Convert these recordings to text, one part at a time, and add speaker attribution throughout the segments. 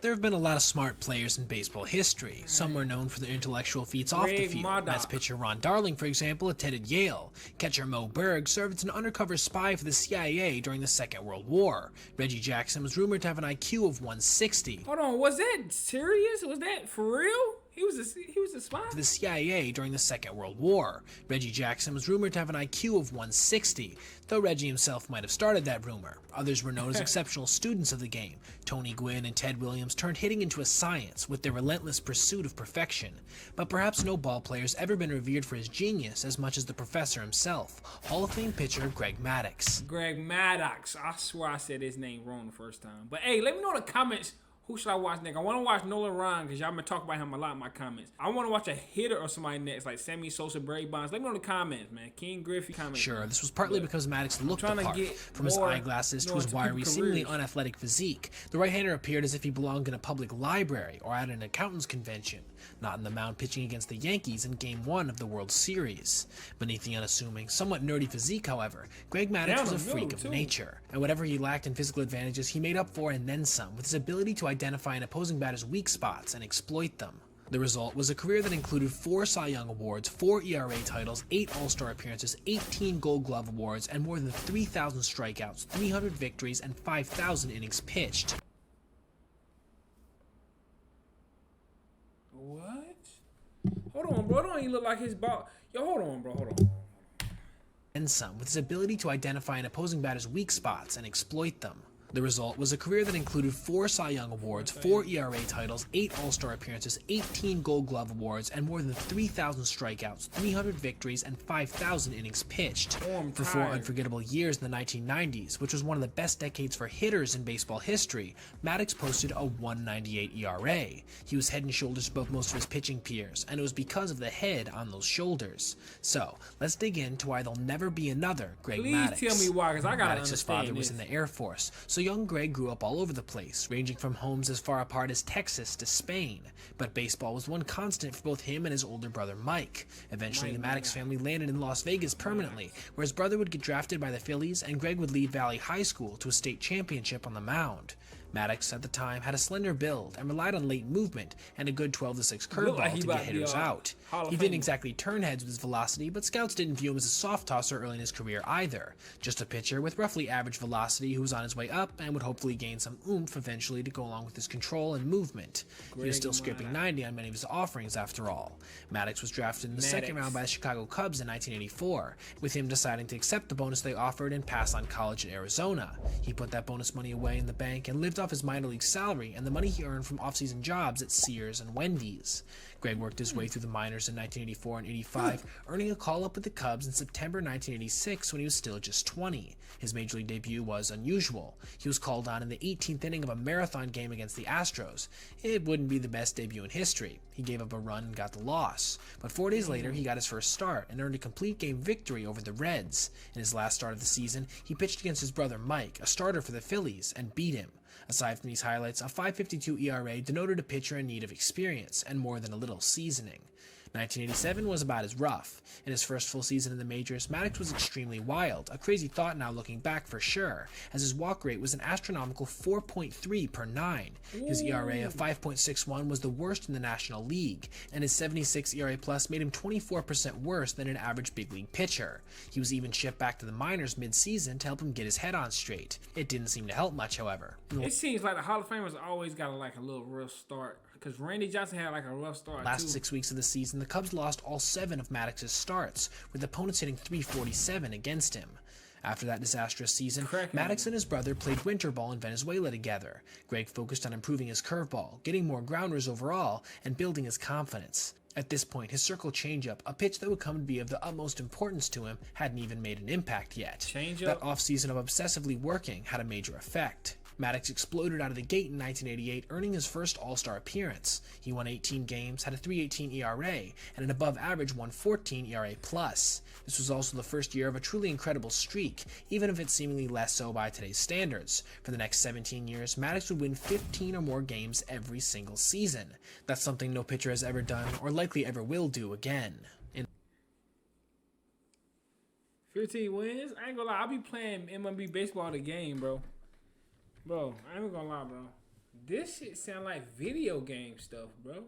Speaker 1: There have been a lot of smart players in baseball history. Some were known for their intellectual feats off the field.
Speaker 2: Maddux.
Speaker 1: Mets pitcher Ron Darling, for example, attended Yale. Catcher Mo Berg served as an undercover spy for the CIA during the Second World War. Reggie Jackson was rumored to have an IQ of 160.
Speaker 2: Hold on, was that serious? Was that for real? He was a spy?
Speaker 1: For the CIA during the Second World War. Reggie Jackson was rumored to have an IQ of 160, though Reggie himself might have started that rumor. Others were known as exceptional students of the game. Tony Gwynn and Ted Williams turned hitting into a science with their relentless pursuit of perfection. But perhaps no ball player's ever been revered for his genius as much as the professor himself, Hall of Fame pitcher Greg Maddux.
Speaker 2: Greg Maddux. I swear I said his name wrong the first time. But hey, let me know in the comments. Who should I watch next? I want to watch Nolan Ryan because y'all been talking about him a lot in my comments. I want to watch a hitter or somebody next, like Sammy Sosa, Barry Bonds. Let me know in the comments, man. King Griffey comments.
Speaker 1: Sure, this was partly because Maddux looked the part, from his eyeglasses to his wiry, seemingly unathletic physique. The right-hander appeared as if he belonged in a public library or at an accountant's convention, not in the mound pitching against the Yankees in Game 1 of the World Series. Beneath the unassuming, somewhat nerdy physique, however, Greg Maddux was a freak of nature, and whatever he lacked in physical advantages, he made up for and then some, with his ability to identify an opposing batter's weak spots and exploit them. The result was a career that included 4 Cy Young Awards, 4 ERA titles, 8 All-Star appearances, 18 Gold Glove Awards, and more than 3,000 strikeouts, 300 victories, and 5,000 innings pitched.
Speaker 2: What? Hold on, bro. Don't even look like his ball. Yo, hold on, bro. Hold on.
Speaker 1: And some, with his ability to identify an opposing batter's weak spots and exploit them. The result was a career that included 4 Cy Young Awards, 4 ERA titles, 8 All-Star appearances, 18 Gold Glove Awards, and more than 3,000 strikeouts, 300 victories, and 5,000 innings pitched. For 4 unforgettable years in the 1990s, which was one of the best decades for hitters in baseball history, Maddux posted a 1.98 ERA. He was head and shoulders above most of his pitching peers, and it was because of the head on those shoulders. So, let's dig into why there'll never be another Greg Maddux.
Speaker 2: Please tell me why, because I gotta
Speaker 1: Maddux's
Speaker 2: understand
Speaker 1: father was in the Air Force, so young Greg grew up all over the place, ranging from homes as far apart as Texas to Spain. But baseball was one constant for both him and his older brother Mike. Eventually, the Maddux family landed in Las Vegas permanently, where his brother would get drafted by the Phillies and Greg would lead Valley High School to a state championship on the mound. Maddux, at the time, had a slender build and relied on late movement and a good 12-6 curveball to get hitters out. He didn't exactly turn heads with his velocity, but scouts didn't view him as a soft tosser early in his career either. Just a pitcher with roughly average velocity who was on his way up and would hopefully gain some oomph eventually to go along with his control and movement. He was still scraping 90 on many of his offerings after all. Maddux was drafted in the second round by the Chicago Cubs in 1984, with him deciding to accept the bonus they offered and pass on college in Arizona. He put that bonus money away in the bank and lived off his minor league salary and the money he earned from off-season jobs at Sears and Wendy's. Greg worked his way through the minors in 1984 and 85, earning a call-up with the Cubs in September 1986 when he was still just 20. His major league debut was unusual. He was called on in the 18th inning of a marathon game against the Astros. It wouldn't be the best debut in history. He gave up a run and got the loss. But 4 days later, he got his first start and earned a complete game victory over the Reds. In his last start of the season, he pitched against his brother Mike, a starter for the Phillies, and beat him. Aside from these highlights, a 5.52 ERA denoted a pitcher in need of experience and more than a little seasoning. 1987 was about as rough. In his first full season in the majors, Maddux was extremely wild, a crazy thought now looking back for sure, as his walk rate was an astronomical 4.3 per 9. His ERA of 5.61 was the worst in the National League, and his 76 ERA plus made him 24% worse than an average big league pitcher. He was even shipped back to the minors mid-season to help him get his head on straight. It didn't seem to help much, however.
Speaker 2: It seems like the Hall of Famers always got a little rough start. Because Randy Johnson had a rough start,
Speaker 1: Last 6 weeks of the season, the Cubs lost all 7 of Maddux's starts, with opponents hitting .347 against him. After that disastrous season, Maddux and his brother played winter ball in Venezuela together. Greg focused on improving his curveball, getting more grounders overall, and building his confidence. At this point, his circle changeup, a pitch that would come to be of the utmost importance to him, hadn't even made an impact yet. That offseason of obsessively working had a major effect. Maddux exploded out of the gate in 1988, earning his first All-Star appearance. He won 18 games, had a 3.18 ERA, and an above-average 1.14 ERA+. This was also the first year of a truly incredible streak, even if it's seemingly less so by today's standards. For the next 17 years, Maddux would win 15 or more games every single season. That's something no pitcher has ever done, or likely ever will do again.
Speaker 2: 15 wins? I ain't gonna lie, I'll be playing MLB baseball the game, bro. Bro, I ain't gonna lie, bro. This shit sound like video game stuff, bro.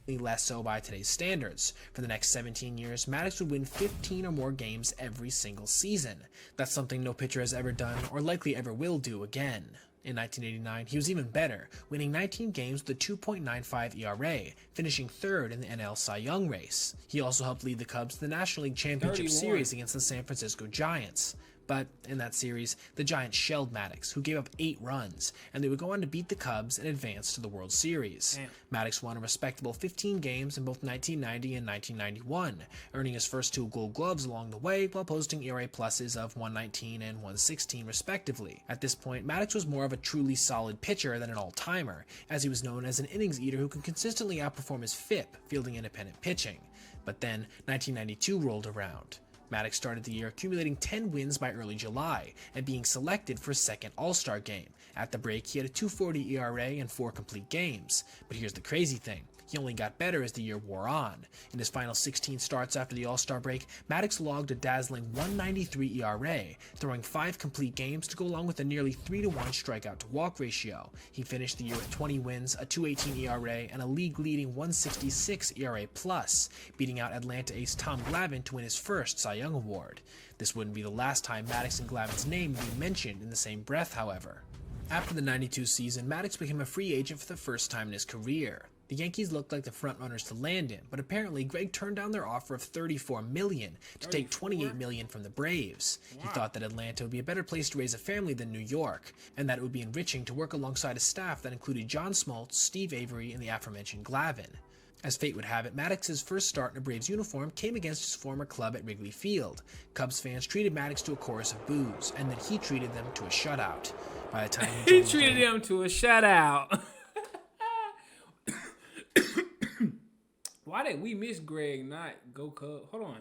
Speaker 1: Less so by today's standards. For the next 17 years, Maddux would win 15 or more games every single season. That's something no pitcher has ever done or likely ever will do again. In 1989, he was even better, winning 19 games with a 2.95 ERA, finishing third in the NL Cy Young race. He also helped lead the Cubs to the National League Championship
Speaker 2: 31.
Speaker 1: Series against the San Francisco Giants. But in that series, the Giants shelled Maddux, who gave up 8 runs, and they would go on to beat the Cubs and advance to the World Series. Maddux won a respectable 15 games in both 1990 and 1991, earning his first 2 Gold Gloves along the way while posting ERA pluses of 119 and 116 respectively. At this point, Maddux was more of a truly solid pitcher than an all-timer, as he was known as an innings eater who could consistently outperform his FIP, fielding independent pitching. But then, 1992 rolled around. Maddux started the year accumulating 10 wins by early July and being selected for his second All-Star game. At the break, he had a 2.40 ERA and 4 complete games. But here's the crazy thing. He only got better as the year wore on. In his final 16 starts after the All-Star break, Maddux logged a dazzling 1.93 ERA, throwing 5 complete games to go along with a nearly 3-to-1 strikeout-to-walk ratio. He finished the year with 20 wins, a 2.18 ERA, and a league-leading 1.66 ERA+, beating out Atlanta ace Tom Glavine to win his first Cy Young Award. This wouldn't be the last time Maddux and Glavine's name would be mentioned in the same breath, however. After the 92 season, Maddux became a free agent for the first time in his career. The Yankees looked like the frontrunners to land him, but apparently Greg turned down their offer of $34 million to take $28 million from the Braves. He thought that Atlanta would be a better place to raise a family than New York, and that it would be enriching to work alongside a staff that included John Smoltz, Steve Avery, and the aforementioned Glavine. As fate would have it, Maddux's first start in a Braves uniform came against his former club at Wrigley Field. Cubs fans treated Maddux to a chorus of boos, and then he treated them to a shutout. By the time
Speaker 2: he treated them to a shutout. Why did we miss Greg not go Cubs? Hold on.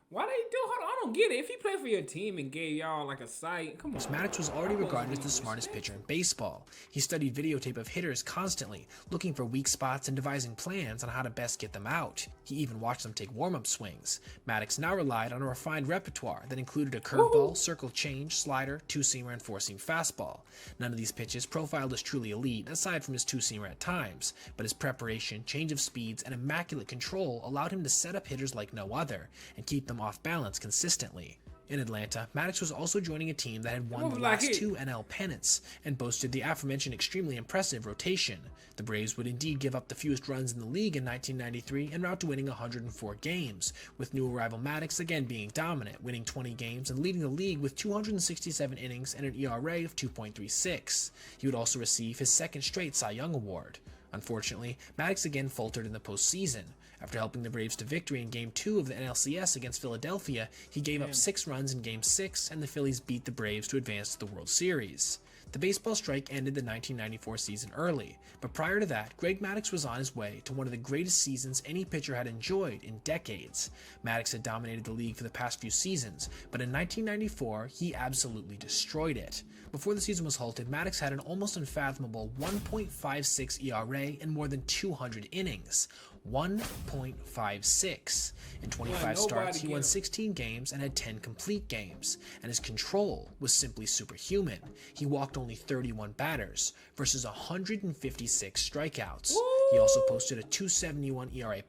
Speaker 2: Why they do? Hold on, I don't get it. If he played for your team and gave y'all like a sight, come on.
Speaker 1: Maddux was already regarded as the smartest pitcher in baseball. He studied videotape of hitters constantly, looking for weak spots and devising plans on how to best get them out. He even watched them take warm-up swings. Maddux now relied on a refined repertoire that included a curveball, circle change, slider, two-seamer, and four-seam fastball. None of these pitches profiled as truly elite, aside from his two-seamer at times, but his preparation, change of speeds, and immaculate control allowed him to set up hitters like no other, and keep them off balance consistently. In Atlanta, Maddux was also joining a team that had won the last 2 NL pennants and boasted the aforementioned extremely impressive rotation. The Braves would indeed give up the fewest runs in the league in 1993 en route to winning 104 games, with new arrival Maddux again being dominant, winning 20 games and leading the league with 267 innings and an ERA of 2.36. He would also receive his second straight Cy Young Award. Unfortunately, Maddux again faltered in the postseason. After helping the Braves to victory in Game 2 of the NLCS against Philadelphia, he gave up 6 runs in Game 6, and the Phillies beat the Braves to advance to the World Series. The baseball strike ended the 1994 season early, but prior to that, Greg Maddux was on his way to one of the greatest seasons any pitcher had enjoyed in decades. Maddux had dominated the league for the past few seasons, but in 1994, he absolutely destroyed it. Before the season was halted, Maddux had an almost unfathomable 1.56 ERA in more than 200 innings. 1.56. In 25 starts, he won 16 games and had 10 complete games, and his control was simply superhuman. He walked only 31 batters versus 156 strikeouts. He also posted a 2.71 ERA+,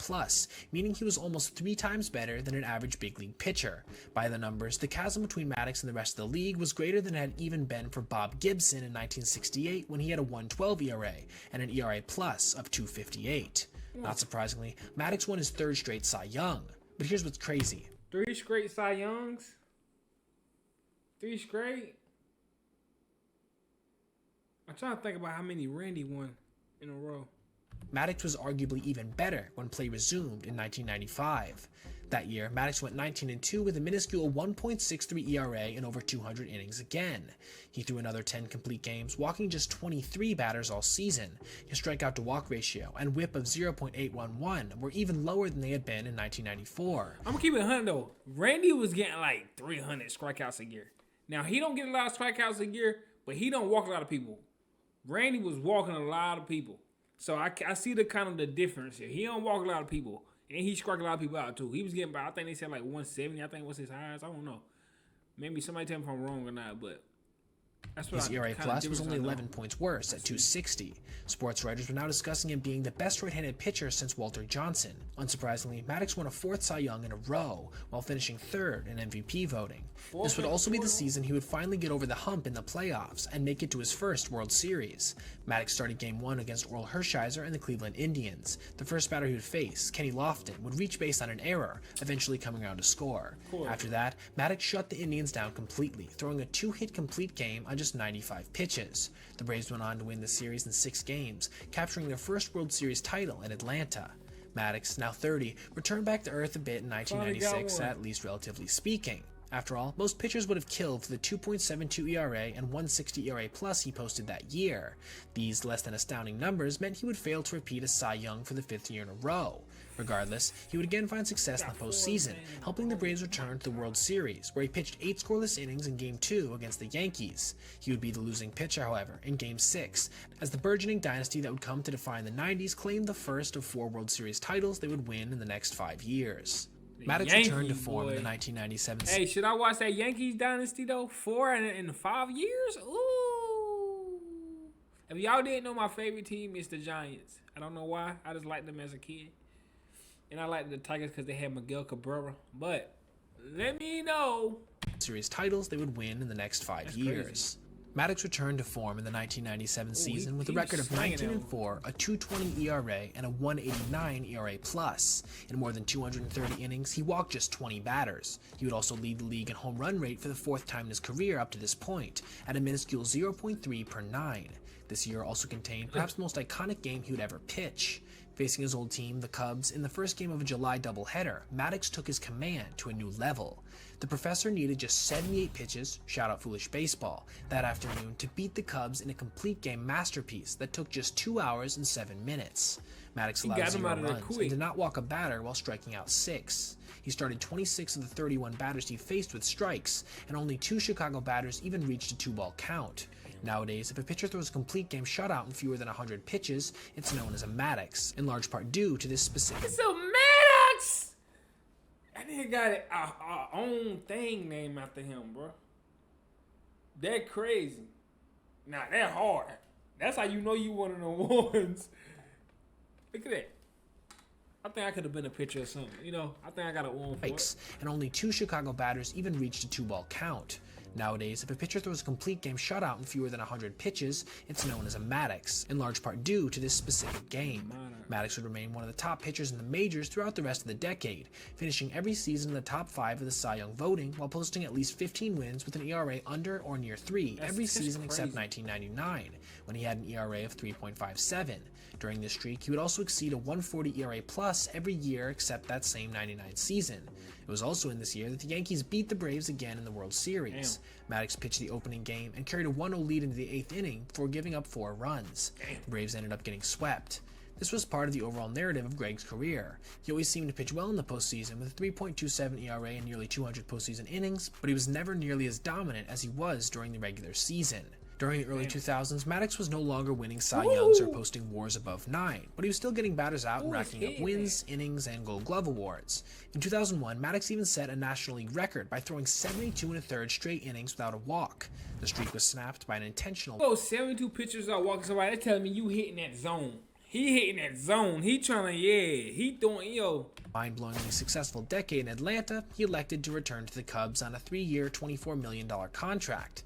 Speaker 1: meaning he was almost 3 times better than an average big league pitcher. By the numbers, the chasm between Maddux and the rest of the league was greater than it had even been for Bob Gibson in 1968 when he had a 1.12 ERA and an ERA+ of 2.58. Not surprisingly, Maddux won his 3rd straight Cy Young. But here's what's crazy.
Speaker 2: 3 straight Cy Youngs? 3 straight? I'm trying to think about how many Randy won in a row.
Speaker 1: Maddux was arguably even better when play resumed in 1995. That year, Maddux went 19-2 with a minuscule 1.63 ERA in over 200 innings again. He threw another 10 complete games, walking just 23 batters all season. His strikeout-to-walk ratio and whip of 0.811 were even lower than they had been in 1994.
Speaker 2: I'm gonna keep it 100 though. Randy was getting like 300 strikeouts a year. Now, he don't get a lot of strikeouts a year, but he don't walk a lot of people. Randy was walking a lot of people. So I see the kind of the difference here. He don't walk a lot of people. And he struck a lot of people out too. He was getting by, I think they said like 170, I think was his highest. I don't know. Maybe somebody tell me if I'm wrong or not, but That's what
Speaker 1: His ERA plus was only 11 points worse at 260. Sports writers were now discussing him being the best right-handed pitcher since Walter Johnson. Unsurprisingly, Maddux won a 4th Cy Young in a row, while finishing 3rd in MVP voting. This would also be the season he would finally get over the hump in the playoffs and make it to his first World Series. Maddux started Game 1 against Orel Hershiser and the Cleveland Indians. The first batter he would face, Kenny Lofton, would reach base on an error, eventually coming around to score. After that, Maddux shut the Indians down completely, throwing a 2-hit complete game on just 95 pitches. The Braves went on to win the series in 6 games, capturing their first World Series title in Atlanta. Maddux, now 30, returned back to earth a bit in 1996, at least relatively speaking. After all, most pitchers would have killed for the 2.72 ERA and 160 ERA plus he posted that year. These less than astounding numbers meant he would fail to repeat a Cy Young for the 5th year in a row. Regardless, he would again find success in the postseason, helping the Braves return to the World Series, where he pitched 8 scoreless innings in Game 2 against the Yankees. He would be the losing pitcher, however, in Game 6, as the burgeoning dynasty that would come to define the 90s claimed the first of 4 World Series titles they would win in the next 5 years. Maddux returned to form in the 1997 season.
Speaker 2: Hey, should I watch that Yankees dynasty though? 4 in 5 years? Ooh. If y'all didn't know, my favorite team is the Giants. I don't know why. I just liked them as a kid. And I liked the Tigers because they had Miguel Cabrera. But let me know.
Speaker 1: Series titles they would win in the next 5 years. Maddux returned to form in the 1997 season with a record of 19-4, a 2.20 ERA, and a 1.89 ERA plus. In more than 230 innings, he walked just 20 batters. He would also lead the league in home run rate for the 4th time in his career up to this point, at a minuscule 0.3 per 9. This year also contained perhaps the most iconic game he would ever pitch. Facing his old team, the Cubs, in the first game of a July doubleheader, Maddux took his command to a new level. The professor needed just 78 pitches, shout out Foolish Baseball, that afternoon to beat the Cubs in a complete game masterpiece that took just 2 hours and 7 minutes. Maddux allowed 0 runs and did not walk a batter while striking out 6. He started 26 of the 31 batters he faced with strikes, and only 2 Chicago batters even reached a 2-ball count. Nowadays, if a pitcher throws a complete game shutout in fewer than 100 pitches, it's known as a Maddux, in large part due to this specific.
Speaker 2: It's a Maddux! That nigga got our own thing named after him, bro. That crazy. Nah, that hard. That's how you know you one of the ones. Look at that. I think I could have been a pitcher or something. You know, I think I got a one for it.
Speaker 1: And only 2 Chicago batters even reached a 2-ball count. Nowadays, if a pitcher throws a complete game shutout in fewer than 100 pitches, it's known as a Maddux, in large part due to this specific game. Maddux would remain one of the top pitchers in the majors throughout the rest of the decade, finishing every season in the top 5 of the Cy Young voting while posting at least 15 wins with an ERA under or near 3 every season except 1999, when he had an ERA of 3.57. During this streak, he would also exceed a 140 ERA plus every year except that same 99 season. It was also in this year that the Yankees beat the Braves again in the World Series. Maddux pitched the opening game and carried a 1-0 lead into the 8th inning before giving up 4 runs. The Braves ended up getting swept. This was part of the overall narrative of Greg's career. He always seemed to pitch well in the postseason with a 3.27 ERA and nearly 200 postseason innings, but he was never nearly as dominant as he was during the regular season. During the early 2000s, Maddux was no longer winning Cy Youngs or posting WARs above 9, but he was still getting batters out and racking up wins, innings, and Gold Glove awards. In 2001, Maddux even set a National League record by throwing 72 1/3 straight innings without a walk. The streak was snapped by an intentional.
Speaker 2: Oh, 72 pitchers without walking somebody. They're telling me you hitting that zone. He hitting that zone. He trying to, he doing,
Speaker 1: Mind-blowingly successful decade in Atlanta, he elected to return to the Cubs on a 3-year, $24 million contract.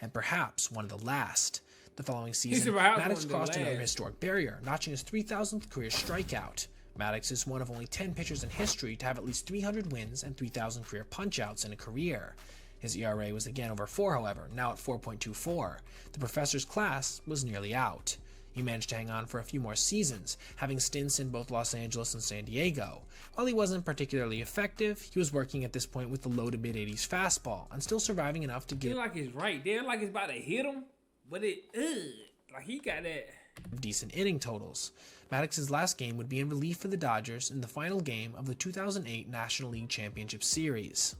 Speaker 1: And perhaps one of the last. The following season, Maddux crossed another historic barrier, notching his 3,000th career strikeout. Maddux is one of only 10 pitchers in history to have at least 300 wins and 3,000 career punchouts in a career. His ERA was again over 4, however, now at 4.24. The professor's class was nearly out. He managed to hang on for a few more seasons, having stints in both Los Angeles and San Diego. While he wasn't particularly effective, he was working at this point with the low to mid-80s fastball, and still surviving enough to get
Speaker 2: like it's right there, like it's about to hit him, but like he got that
Speaker 1: decent inning totals. Maddux's last game would be in relief for the Dodgers in the final game of the 2008 National League Championship Series.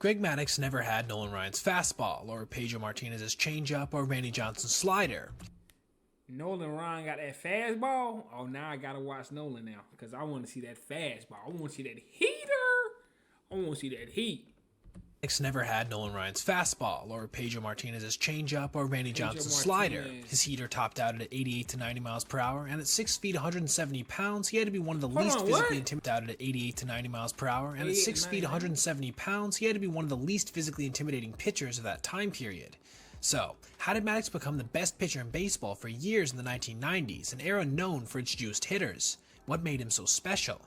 Speaker 1: Greg Maddux never had Nolan Ryan's fastball, or Pedro Martinez's changeup, or Randy Johnson's slider.
Speaker 2: Nolan Ryan got that fastball. Oh, now I gotta watch Nolan now because I want to see that fastball. I want to see that heater. I want to see that heat.
Speaker 1: Maddux never had Nolan Ryan's fastball, or Pedro Martinez's changeup, or Randy
Speaker 2: Pedro
Speaker 1: Johnson's
Speaker 2: Martinez.
Speaker 1: slider. His heater topped out at 88 to 90 miles per hour, and at 6 feet 170 pounds, he had to be one of the least physically intimidating. At 88 to 90 miles per hour, and at 6 feet 170 pounds, he had to be one of the least physically intimidating pitchers of that time period. So, how did Maddux become the best pitcher in baseball for years in the 1990s, an era known for its juiced hitters? What made him so special?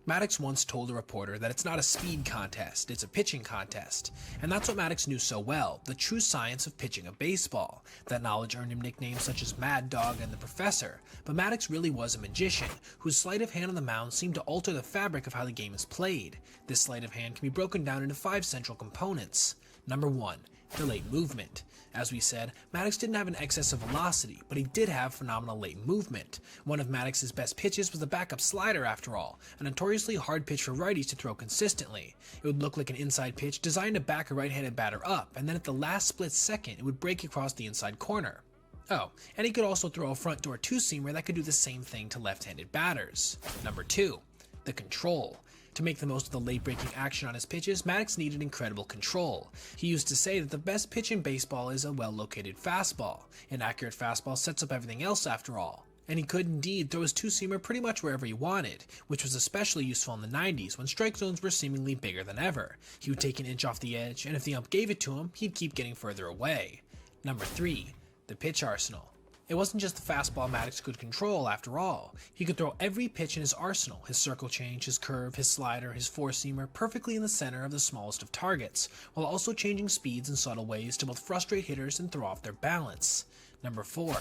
Speaker 1: Maddux once told a reporter that it's not a speed contest, it's a pitching contest. And that's what Maddux knew so well, the true science of pitching a baseball. That knowledge earned him nicknames such as Mad Dog and the Professor, but Maddux really was a magician, whose sleight of hand on the mound seemed to alter the fabric of how the game is played. This sleight of hand can be broken down into 5 central components. Number 1. Delayed movement. As we said, Maddux didn't have an excess of velocity, but he did have phenomenal late movement. One of Maddux's best pitches was the backup slider after all, a notoriously hard pitch for righties to throw consistently. It would look like an inside pitch designed to back a right-handed batter up, and then at the last split second it would break across the inside corner. Oh, and he could also throw a front door two-seamer that could do the same thing to left-handed batters. Number 2. The control. To make the most of the late-breaking action on his pitches, Maddux needed incredible control. He used to say that the best pitch in baseball is a well-located fastball. An accurate fastball sets up everything else after all. And he could indeed throw his two-seamer pretty much wherever he wanted, which was especially useful in the 90s when strike zones were seemingly bigger than ever. He would take an inch off the edge, and if the ump gave it to him, he'd keep getting further away. Number 3. The pitch arsenal. It wasn't just the fastball Maddux could control after all. He could throw every pitch in his arsenal, his circle change, his curve, his slider, his four-seamer, perfectly in the center of the smallest of targets, while also changing speeds in subtle ways to both frustrate hitters and throw off their balance. Number 4.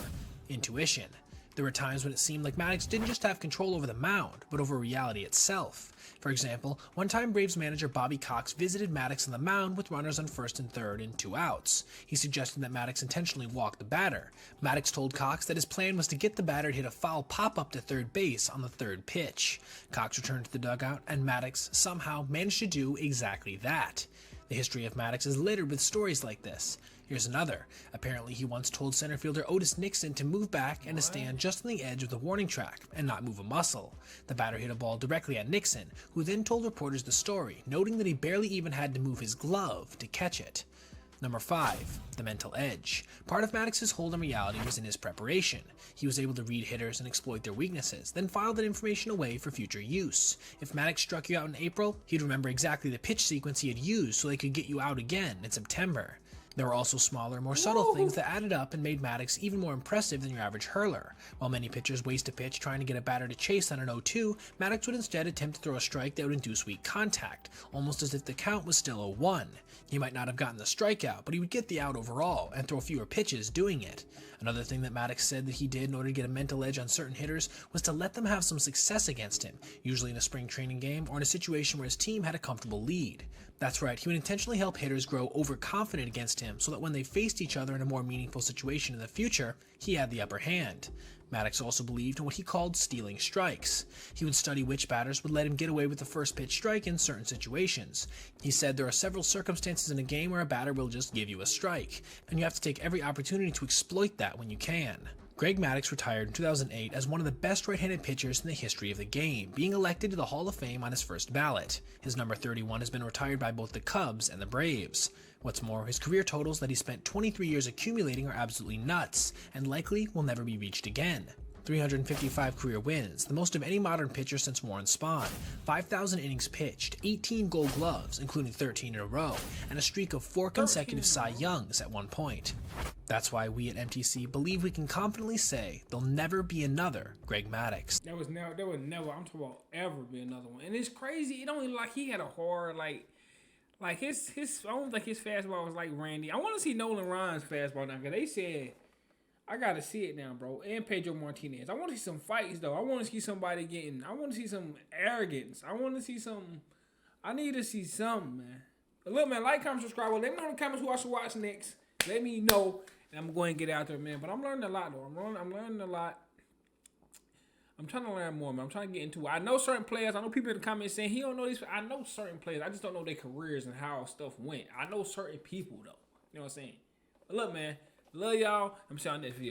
Speaker 1: Intuition. There were times when it seemed like Maddux didn't just have control over the mound, but over reality itself. For example, one time Braves manager Bobby Cox visited Maddux on the mound with runners on first and third and 2 outs. He suggested that Maddux intentionally walk the batter. Maddux told Cox that his plan was to get the batter to hit a foul pop-up to third base on the 3rd pitch. Cox returned to the dugout, and Maddux somehow managed to do exactly that. The history of Maddux is littered with stories like this. Here's another. Apparently he once told center fielder Otis Nixon to move back and to stand just on the edge of the warning track and not move a muscle. The batter hit a ball directly at Nixon, who then told reporters the story, noting that he barely even had to move his glove to catch it. Number 5. The mental edge. Part of Maddux's hold on reality was in his preparation. He was able to read hitters and exploit their weaknesses, then file that information away for future use. If Maddux struck you out in April, he'd remember exactly the pitch sequence he had used so they could get you out again in September. There were also smaller, more subtle things that added up and made Maddux even more impressive than your average hurler. While many pitchers waste a pitch trying to get a batter to chase on an 0-2, Maddux would instead attempt to throw a strike that would induce weak contact, almost as if the count was still 0-1. He might not have gotten the strikeout, but he would get the out overall, and throw fewer pitches doing it. Another thing that Maddux said that he did in order to get a mental edge on certain hitters was to let them have some success against him, usually in a spring training game or in a situation where his team had a comfortable lead. That's right, he would intentionally help hitters grow overconfident against him so that when they faced each other in a more meaningful situation in the future, he had the upper hand. Maddux also believed in what he called stealing strikes. He would study which batters would let him get away with the first pitch strike in certain situations. He said there are several circumstances in a game where a batter will just give you a strike, and you have to take every opportunity to exploit that when you can. Greg Maddux retired in 2008 as one of the best right-handed pitchers in the history of the game, being elected to the Hall of Fame on his first ballot. His number 31 has been retired by both the Cubs and the Braves. What's more, his career totals that he spent 23 years accumulating are absolutely nuts, and likely will never be reached again. 355 career wins, the most of any modern pitcher since Warren Spahn, 5,000 innings pitched, 18 Gold Gloves, including 13 in a row, and a streak of 4 consecutive Cy Youngs at one point. That's why we at MTC believe we can confidently say there'll never be another Greg Maddux.
Speaker 2: There would never, I'm talking about ever be another one. And it's crazy, it only like he had a hard, like his, I don't think his fastball was like Randy. I want to see Nolan Ryan's fastball now, because they said, I gotta see it now, bro. And Pedro Martinez. I want to see some fights, though. I want to see somebody getting. I want to see some arrogance. I want to see some. I need to see something, man. But look, man, like, comment, subscribe. Well, let me know in the comments who I should watch next. Let me know, and I'm going to get out there, man. But I'm learning a lot, though. I'm learning a lot. I'm trying to learn more, man. I'm trying to get into it. I know certain players. I know people in the comments saying he don't know these. I know certain players. I just don't know their careers and how stuff went. I know certain people, though. You know what I'm saying? But look, man. Love y'all. I'm seeing y'all next video.